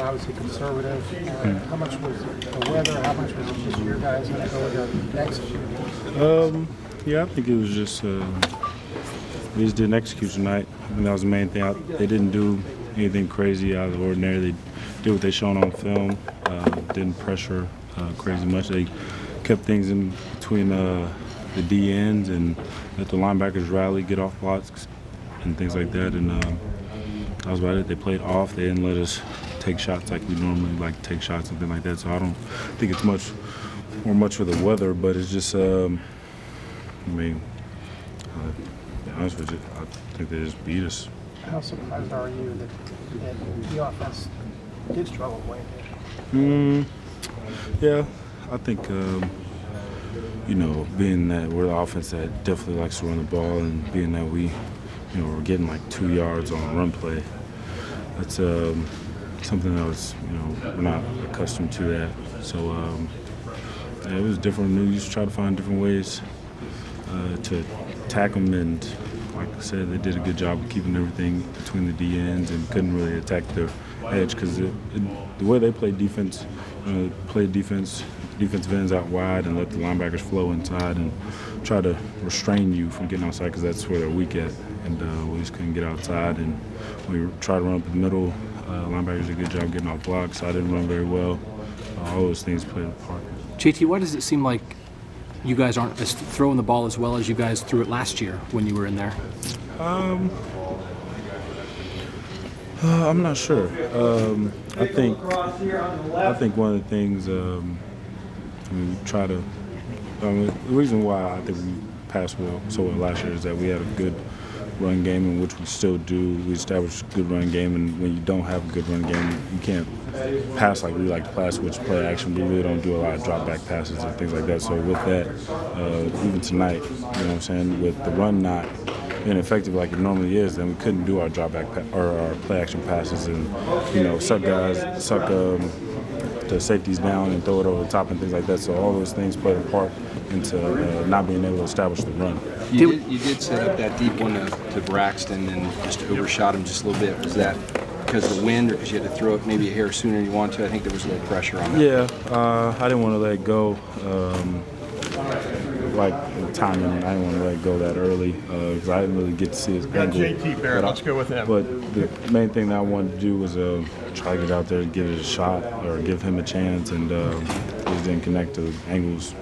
was obviously conservative. How much was the weather? How much was it just your guys' ability to execute? Yeah, I think it was just we just didn't execute tonight. I think that was the main thing. They didn't do anything crazy out of the ordinary. They did what they shown on film. Didn't pressure crazy much. They kept things in between the D ends and let the linebackers rally, get off blocks, and things like that. And that was about it. They played off. They didn't let us take shots like we normally like to take shots and things like that. So I don't think it's much for the weather, but it's just, to be honest with you, I think they just beat us. How surprised are you that the offense did struggle way there? Yeah, I think, being that we're the offense that definitely likes to run the ball and being that we're getting like 2 yards on a run play, that's something that was, we're not accustomed to that. So it was different. We used to try to find different ways to attack them, and like I said, they did a good job of keeping everything between the D ends and couldn't really attack their edge because the way they played defense, defensive ends out wide and let the linebackers flow inside and try to restrain you from getting outside because that's where they're weak at. And we just couldn't get outside. And we tried to run up the middle. Linebackers did a good job getting off blocks. I didn't run very well. All those things played a part. JT, why does it seem like you guys aren't throwing the ball as well as you guys threw it last year when you were in there? I'm not sure. I think one of the things we try to. The reason why I think we passed so well last year is that we had a good run game, in which we still do. We established a good run game, and when you don't have a good run game, you can't pass like we like to pass, which play action. We really don't do a lot of drop back passes and things like that. So with that, even tonight, with the run not being effective like it normally is, then we couldn't do our drop back or our play action passes and suck the safeties down and throw it over the top and things like that. So all those things played a part into not being able to establish the run. You did set up that deep one to Braxton and just overshot him just a little bit. Was that because of the wind or because you had to throw it maybe a hair sooner than you wanted to? I think there was a little pressure on that. Yeah, I didn't want to let it go. Like the timing, I didn't want to let it go that early because I didn't really get to see his angle. JT Barrett, let's go with him. But the main thing that I wanted to do was try to get out there, give it a shot, or give him a chance, and just didn't connect to the angles.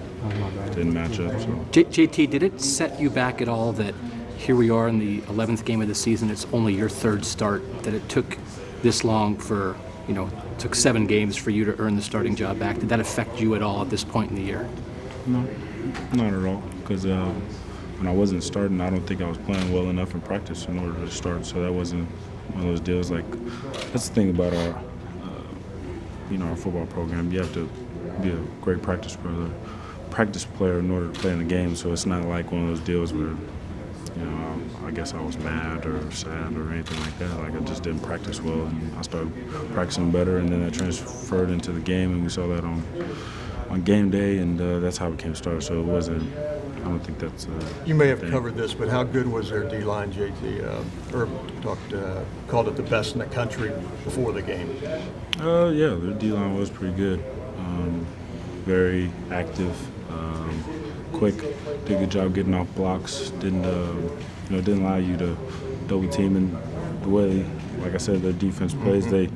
Didn't match up. So. JT, did it set you back at all that here we are in the 11th game of the season, it's only your third start, that it took this long for, took 7 games for you to earn the starting job back? Did that affect you at all at this point in the year? No, not at all, because when I wasn't starting, I don't think I was playing well enough in practice in order to start, so that wasn't one of those deals. Like, that's the thing about our, our football program. You have to be a great practice player in order to play in the game, so it's not like one of those deals where, I guess I was mad or sad or anything like that. Like, I just didn't practice well, and I started practicing better, and then that transferred into the game, and we saw that on game day, and that's how it became a starter. So it wasn't. I don't think that's. You may have covered this, but how good was their D-line, JT? Herb called it the best in the country before the game. Yeah, their D-line was pretty good. Very active, quick. Did a good job getting off blocks. Didn't allow you to double team. And the way, like I said, their defense plays, they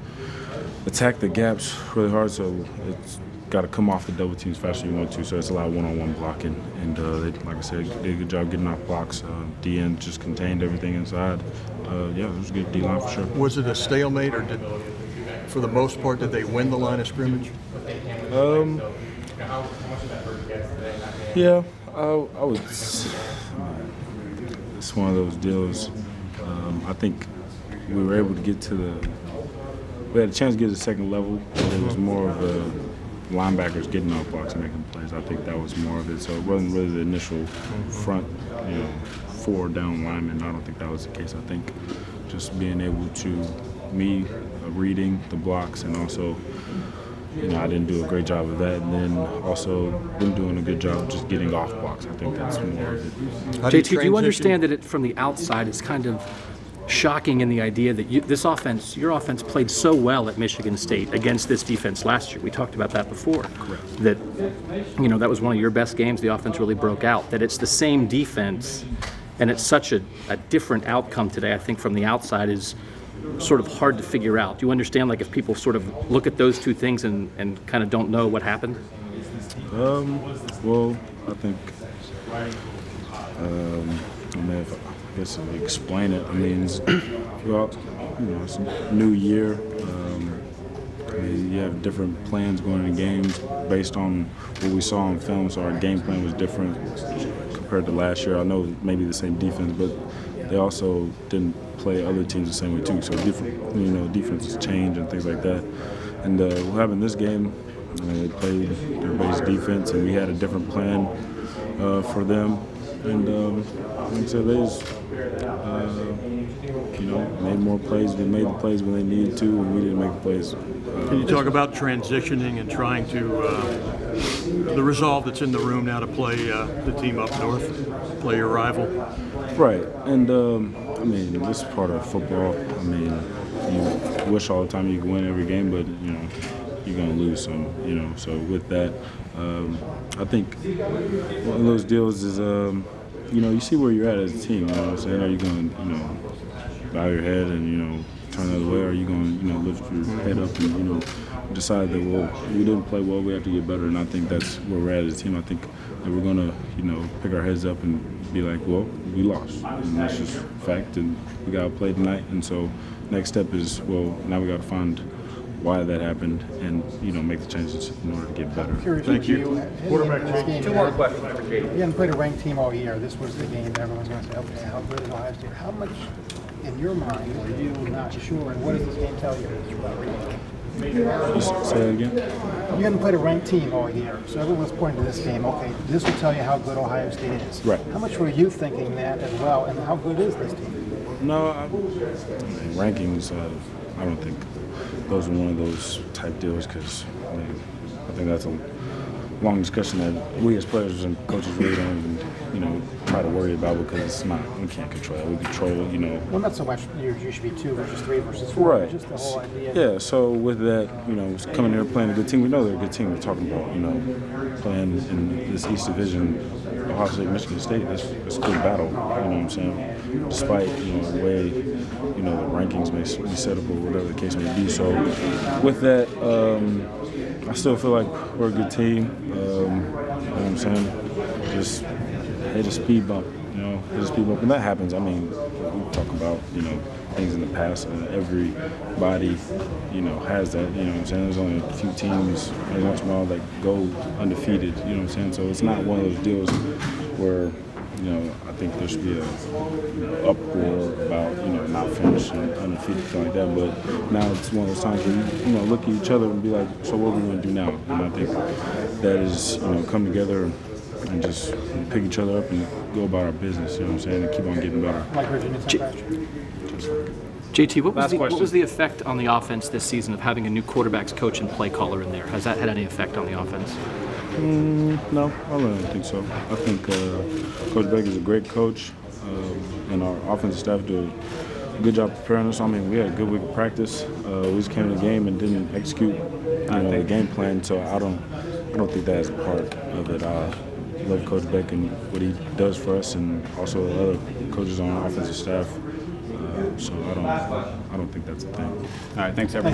attack the gaps really hard. So it's got to come off the double teams faster than you want to, so it's a lot of one-on-one blocking. And they, like I said, did a good job getting off blocks. D-end just contained everything inside. Yeah, it was a good D-line for sure. Was it a stalemate, or for the most part, did they win the line of scrimmage? Yeah, I would. It's one of those deals. I think we were able to get to we had a chance to get to the second level, but it was more of a linebackers getting off blocks and making plays. I think that was more of it. So it wasn't really the initial front, 4 down linemen. I don't think that was the case. I think just being able to, reading the blocks, and also, I didn't do a great job of that. And then also been doing a good job just getting off blocks. I think that's more of it. JT, do you understand that from the outside it's kind of shocking in the idea that your offense played so well at Michigan State against this defense last year. We talked about that before. Correct. That, that was one of your best games. The offense really broke out. That it's the same defense, and it's such a different outcome today, I think, from the outside is sort of hard to figure out. Do you understand, like, if people sort of look at those two things and kind of don't know what happened? Well, I think, I guess if you explain it, I mean, it's a new year. You have different plans going into games based on what we saw on film, so our game plan was different compared to last year. I know maybe the same defense, but they also didn't play other teams the same way too. So different, defenses change and things like that. And what happened in this game, they played their base defense, and we had a different plan for them. And like I said, they just, made more plays. They made the plays when they needed to, and we didn't make the plays. Can you talk about transitioning and trying to the resolve that's in the room now to play the team up north, play your rival? Right, and this is part of football. I mean, you wish all the time you could win every game, but you're gonna lose some. So with that, I think one of those deals is you see where you're at as a team. You know what I'm saying? Are you gonna bow your head and turn the other way, or are you gonna lift your head up and decide that, well, we didn't play well, we have to get better? And I think that's where we're at as a team. I think that we're gonna pick our heads up and be like, well, we lost, and that's just fact, and we gotta play tonight. And so next step is, well, now we gotta find why that happened and make the changes in order to get better. Thank you. Quarterback change. Two more questions for Jay. You haven't played a ranked team all year. This was the game that everyone's going to say, okay, how good is Ohio State? How much, in your mind, were you not sure? And what does this game tell you? Say that again? You haven't played a ranked team all year, so everyone's pointing to this game. Okay, this will tell you how good Ohio State is. Right. How much were you thinking that as well, and how good is this team? No, rankings, I don't think those are one of those type deals, because I think that's a long discussion that we as players and coaches really don't even, try to worry about, because it's not, we can't control it. We control, Well, not so much you should be 2 versus 3 versus 4, right. Just the whole idea. Yeah, so with that, coming here playing a good team, we know they're a good team. We're talking about, playing in this East Division, Ohio State, Michigan State, that's a good battle, you know what I'm saying? Despite, the way, the rankings may be set up or whatever the case may be. So with that, I still feel like we're a good team, you know what I'm saying? Just hit a speed bump, hit a speed bump, and that happens. I mean, we talk about, things in the past, and everybody, has that, you know what I'm saying? There's only a few teams every once in a while that go undefeated, you know what I'm saying? So it's not one of those deals where, I think there should be a uproar about, not finishing undefeated, something like that. But now it's one of those times where you look at each other and be like, so what are we going to do now? And I think that is, come together and just pick each other up and go about our business, you know what I'm saying, and keep on getting better. Like Virginia Tech last year. JT, what was the effect on the offense this season of having a new quarterbacks coach and play caller in there? Has that had any effect on the offense? No, I really don't think so. I think Coach Beck is a great coach, and our offensive staff do a good job preparing us. I mean, we had a good week of practice. We just came to the game and didn't execute the game plan, so I don't think that is a part of it. I love Coach Beck and what he does for us, and also the other coaches on our offensive staff. So I don't think that's a thing. All right, thanks everyone.